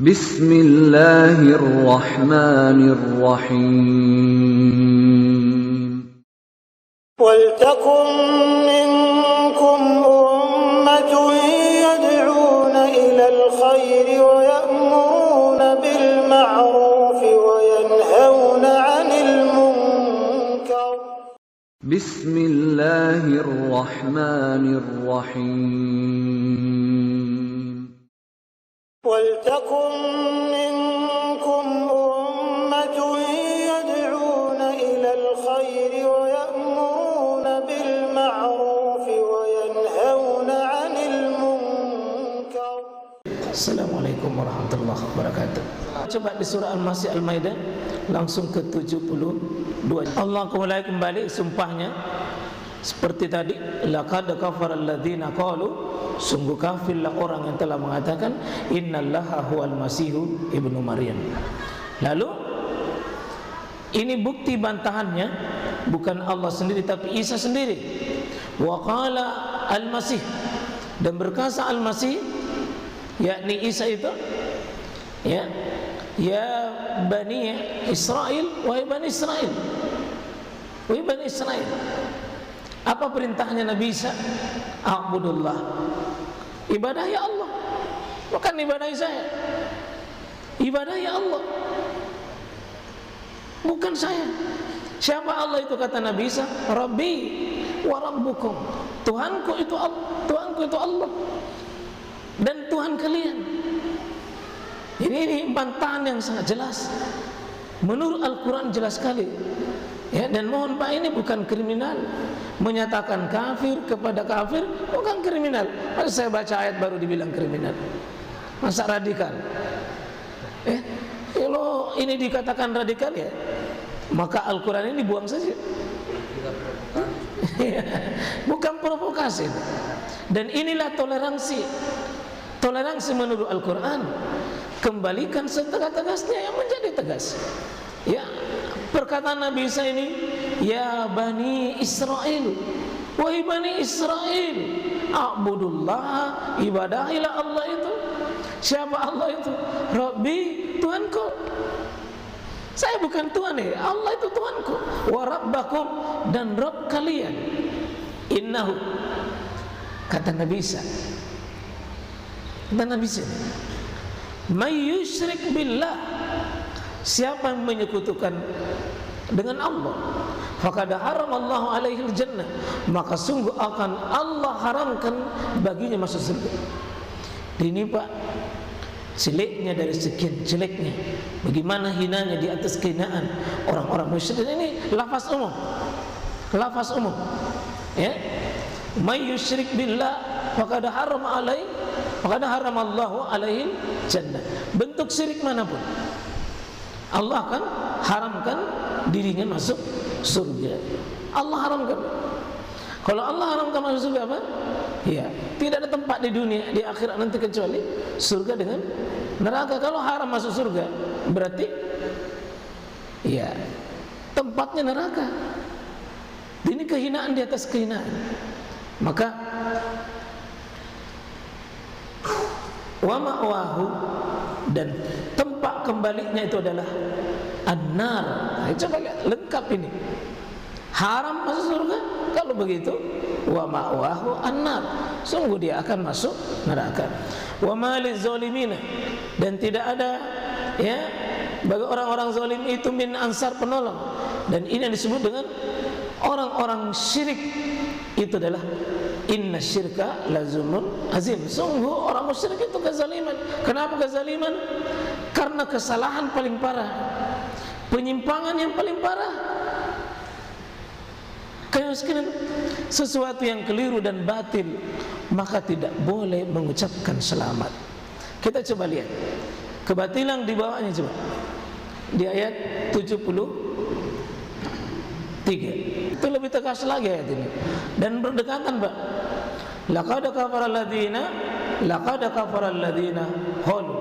Bismillahirrahmanirrahim. وَلْتَكُنْ مِنْكُمْ أُمَّةٌ يَدْعُونَ إِلَى الْخَيْرِ وَيَأْمُرُونَ بِالْمَعْرُوفِ وَيَنْهَوْنَ عَنِ الْمُنْكَرِ. Bismillahirrahmanirrahim. وَلْتَكُنْ مِنْكُمْ أُمَّةٌ يَدْعُونَ إِلَى الْخَيْرِ وَيَأْمُرُونَ بِالْمَعْرُوفِ وَيَنْهَوْنَ عَنِ الْمُنْكَرِ. Assalamualaikum warahmatullahi wabarakatuh. Coba di surah Al-Masih Al-Maidah langsung ke 72. Allah kembali sumpahnya seperti tadi, laqad kafara alladziina qalu, sungguh kafirlah orang yang telah mengatakan innallaha huwal masihu ibnu Maryam. Lalu ini bukti bantahannya bukan Allah sendiri tapi Isa sendiri. Wa qala al-Masih, dan berkata al-Masih yakni Isa itu ya Bani Israel, wahai Bani Israel, wahai Bani Israel. Apa perintahnya Nabi Isa? A'budullah, ibadah ya Allah, bukan ibadah saya. Ibadah ya Allah, bukan saya. Siapa Allah itu? Kata Nabi Isa, Rabbi wa Rabbukum, Tuhanku itu Allah, Tuhanku itu Allah dan Tuhan kalian. Ini bantahan yang sangat jelas. Menurut Al-Quran jelas sekali. Ya, dan mohon Pak, ini bukan kriminal. Menyatakan kafir kepada kafir bukan kriminal. Masa saya baca ayat baru dibilang kriminal? Masa radikal? Kalau ini dikatakan radikal ya, maka Al-Quran ini dibuang saja. Bukan provokasi. Dan inilah toleransi. Toleransi menurut Al-Quran. Kembalikan setegas-tegasnya yang menjadi tegas. Ya, perkataan Nabi Isa ini, ya Bani Israel, wahai Bani Israel, a'budullah, ibadahilah Allah itu. Siapa Allah itu? Rabbi, Tuhanku. Saya bukan Tuhan ya, Allah itu Tuhanku. Wa rabbakum, dan Rabb kalian. Innahu, kata Nabi Isa, kata Nabi Isa, may yusyrik billah, siapa yang menyekutukan dengan Allah, faqad haramallahu alaihil jannah, maka sungguh akan Allah haramkan baginya masuk surga. Ini Pak, jeleknya dari sekian jeleknya, bagaimana hinanya di atas kehinaan orang-orang musyrik. Ini lafaz umum, lafaz umum. Ya, may yusyrik billah faqad haramallahu alaihil jannah. Bentuk syirik manapun, Allah akan haramkan dirinya masuk surga. Allah haramkan. Kalau Allah haramkan masuk surga apa? Ya, tidak ada tempat di dunia, di akhirat nanti kecuali surga dengan neraka. Kalau haram masuk surga, berarti ya tempatnya neraka. Ini kehinaan di atas kehinaan. Maka wa ma'wahu, dan tempat kembalinya itu adalah an-nar. Coba lihat lengkap ini. Haram masuk surga, kalau begitu wa ma'wahu an-nar, sungguh dia akan masuk neraka. Wa ma liz-zalimina, dan tidak ada ya bagi orang-orang zalim itu min ansar, penolong. Dan ini yang disebut dengan orang-orang syirik. Itu adalah inna syirka lazumun azim. Sungguh orang musyrik itu kezaliman. Kenapa kezaliman? Karena kesalahan paling parah, penyimpangan yang paling parah, kemiskinan, sesuatu yang keliru dan batil, maka tidak boleh mengucapkan selamat. Kita coba lihat kebatilan di bawahnya, coba di ayat 73. Itu lebih tegas lagi ayat ini dan berdekatan, Pak. Laqad kafara alladziina qalu.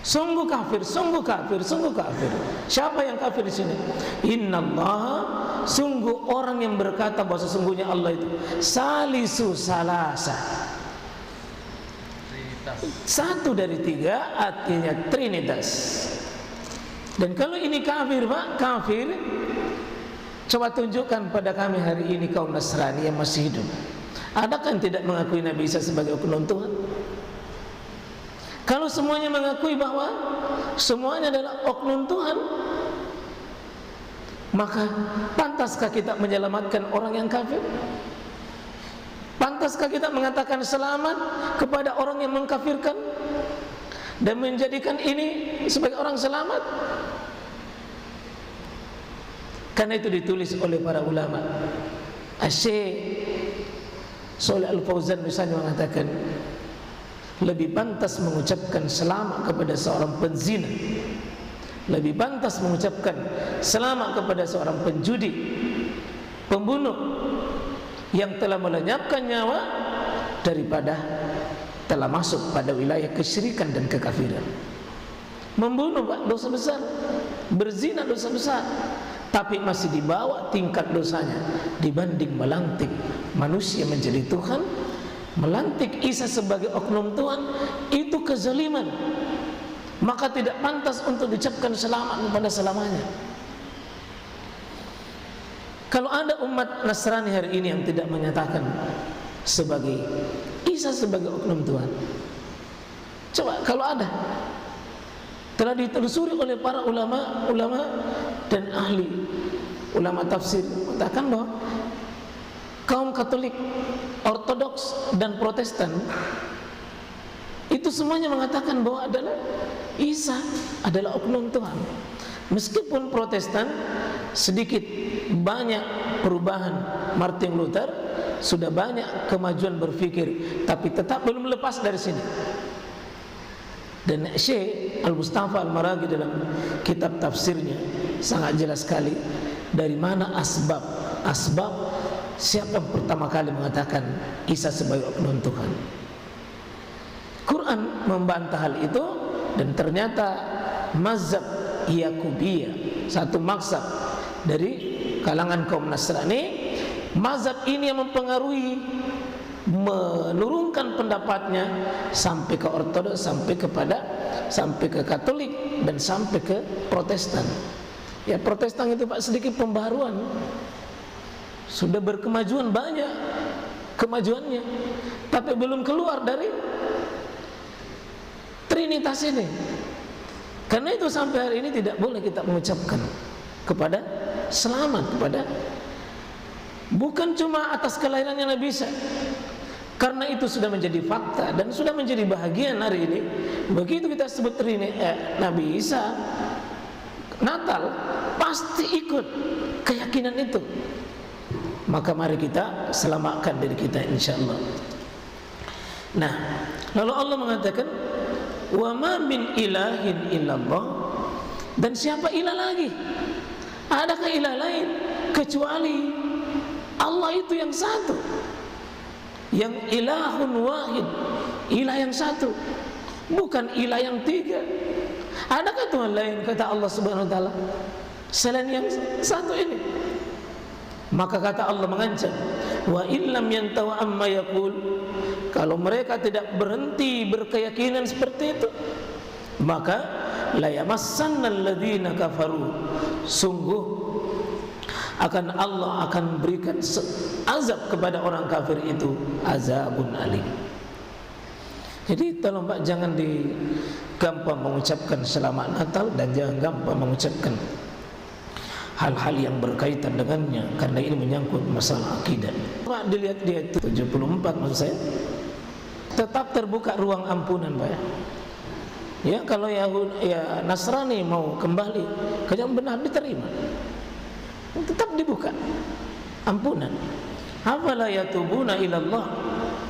Sungguh kafir, sungguh kafir, sungguh kafir. Siapa yang kafir di sini? Innallaha, sungguh orang yang berkata bahwa sesungguhnya Allah itu salisu salasa. Satu dari tiga artinya Trinitas. Dan kalau ini kafir Pak, kafir, coba tunjukkan pada kami hari ini kaum Nasrani yang masih hidup, adakah yang tidak mengakui Nabi Isa sebagai oknum Tuhan? Kalau semuanya mengakui bahwa semuanya adalah oknum Tuhan, maka pantaskah kita menyelamatkan orang yang kafir? Pantaskah kita mengatakan selamat kepada orang yang mengkafirkan dan menjadikan ini sebagai orang selamat? Karena itu ditulis oleh para ulama. Syekh Shalih Al-Fauzan misalnya mengatakan, lebih pantas mengucapkan selamat kepada seorang penzina, lebih pantas mengucapkan selamat kepada seorang penjudi, pembunuh yang telah melenyapkan nyawa, daripada telah masuk pada wilayah kesyirikan dan kekafiran. Membunuh Pak, dosa besar. Berzina dosa besar, tapi masih dibawa tingkat dosanya dibanding melantik manusia menjadi Tuhan. Melantik Isa sebagai oknum Tuhan itu kezaliman, maka tidak pantas untuk diucapkan selamat kepada selamanya. Kalau ada umat Nasrani hari ini yang tidak menyatakan sebagai Isa sebagai oknum Tuhan, coba kalau ada, telah ditelusuri oleh para ulama dan ahli ulama tafsir, mengatakan bahwa kaum Katolik, Ortodoks dan Protestan itu semuanya mengatakan bahwa adalah Isa adalah oknum Tuhan. Meskipun Protestan sedikit banyak perubahan, Martin Luther sudah banyak kemajuan berpikir, tapi tetap belum lepas dari sini. Dan Syekh Al-Mustafa Al-Maraghi dalam kitab tafsirnya sangat jelas sekali dari mana asbab siapa yang pertama kali mengatakan Isa sebagai oknum Tuhan. Quran membantah hal itu, dan ternyata mazhab Yakubiyah, satu mazhab dari kalangan kaum Nasrani, mazhab ini yang mempengaruhi, menurunkan pendapatnya sampai ke Ortodoks, sampai ke Katolik dan sampai ke Protestan. Ya, Protestan itu Pak sedikit pembaruan, sudah berkemajuan banyak kemajuannya, tapi belum keluar dari Trinitas ini. Karena itu sampai hari ini tidak boleh kita mengucapkan kepada selamat kepada, bukan cuma atas kelahirannya Nabi Isa, karena itu sudah menjadi fakta dan sudah menjadi bahagian hari ini. Begitu kita sebut Nabi Isa Natal, pasti ikut keyakinan itu. Maka mari kita selamatkan diri kita insyaallah. Nah, lalu Allah mengatakan, wa ma min ilahin illallah, dan siapa ilah lagi? Adakah ilah lain kecuali Allah itu yang satu, yang ilahun wahid, ilah yang satu, bukan ilah yang tiga. Adakah Tuhan lain, kata Allah Subhanahu wa taala, selain yang satu ini? Maka kata Allah mengancam, wa illam yantahu amma yaqul, kalau mereka tidak berhenti berkeyakinan seperti itu, maka la yamassannal ladzina kafaru, sungguh akan Allah akan berikan azab kepada orang kafir itu, azabun alim. Jadi tolong Pak, jangan gampang mengucapkan selamat Natal dan jangan gampang mengucapkan hal-hal yang berkaitan dengannya, karena ini menyangkut masalah akidah. Pak, dilihat dia itu 74 maksud saya, tetap terbuka ruang ampunan Pak. Ya, kalau Nasrani mau kembali ke yang benar, diterima, tetap dibuka ampunan. Afala yatubuna ilallah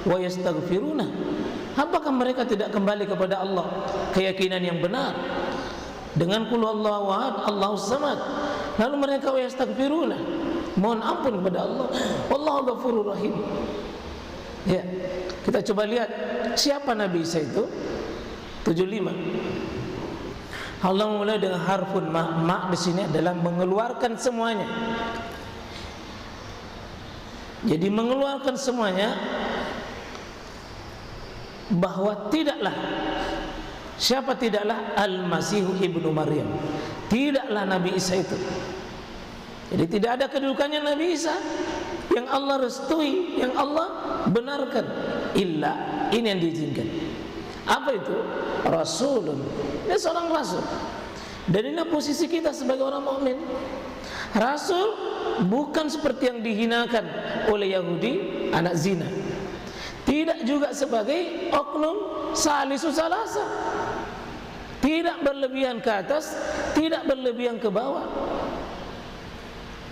wa yastaghfiruna, apakah mereka tidak kembali kepada Allah, keyakinan yang benar dengan qul huwallahu ahad Allahus samad, lalu mereka yastaghfiruna, mohon ampun kepada Allah, wallahu ghafurur rahim. Ya, kita coba lihat siapa Nabi Isa itu. 75. Allah mulai dengan harfun ma di sini adalah mengeluarkan semuanya. Jadi mengeluarkan semuanya bahwa siapa tidaklah Al-Masihu ibnu Maryam, tidaklah Nabi Isa itu. Jadi tidak ada kedudukannya Nabi Isa yang Allah restui, yang Allah benarkan, illa ini yang diizinkan. Apa itu? Rasulun. Dia seorang rasul. Dan inilah posisi kita sebagai orang mukmin. Rasul bukan seperti yang dihinakan oleh Yahudi, anak zina. Tidak juga sebagai oknum salisu salasa. Tidak berlebihan ke atas, tidak berlebihan ke bawah.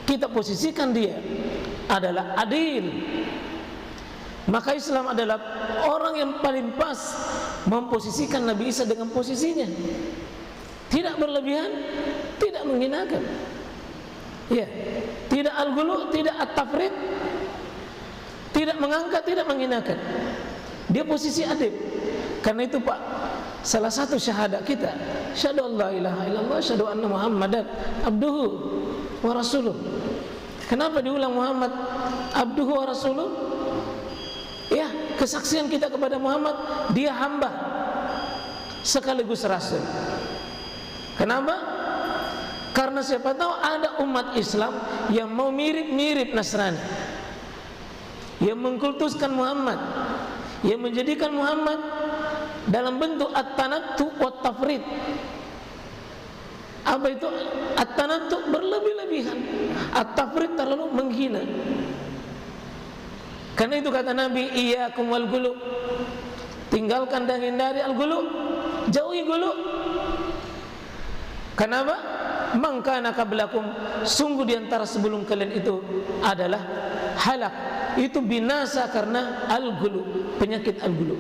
Kita posisikan dia adalah adil. Maka Islam adalah orang yang paling pas memposisikan Nabi Isa dengan posisinya. Tidak berlebihan, tidak menghinakan. Ya, tidak al-ghulu, tidak at-tafrid, tidak mengangkat, tidak menghinakan. Dia posisi adil. Karena itu Pak, salah satu syahadat kita, syahadu alla ilaha illallah, syahadu anna Muhammadan abduhu wa rasuluh. Kenapa diulang Muhammad abduhu wa rasuluh? Ya, kesaksian kita kepada Muhammad, dia hamba sekaligus rasul. Kenapa? Karena siapa tahu ada umat Islam yang mau mirip-mirip Nasrani, yang mengkultuskan Muhammad, yang menjadikan Muhammad dalam bentuk at-tanattu wa tafrid. Apa itu? At-tanattu berlebih-lebihan, at-tafrid terlalu menghina. Karena itu kata Nabi, iyyakum wal ghulu, tinggalkan dan hindari al-ghulu, jauhi ghulu. Kenapa? Man kana qablakum, sungguh diantara sebelum kalian itu adalah halak, itu binasa karena al-ghulu, penyakit al-ghulu.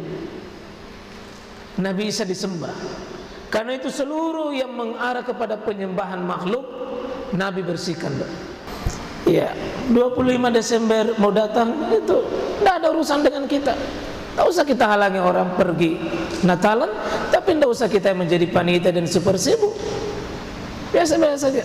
Nabi Isa disembah. Karena itu seluruh yang mengarah kepada penyembahan makhluk Nabi bersihkan. Ya, 25 Desember mau datang, itu tidak ada urusan dengan kita. Tidak usah kita halangi orang pergi Natalan, tapi tidak usah kita menjadi panitia dan super sibuk. Biasa-biasa saja.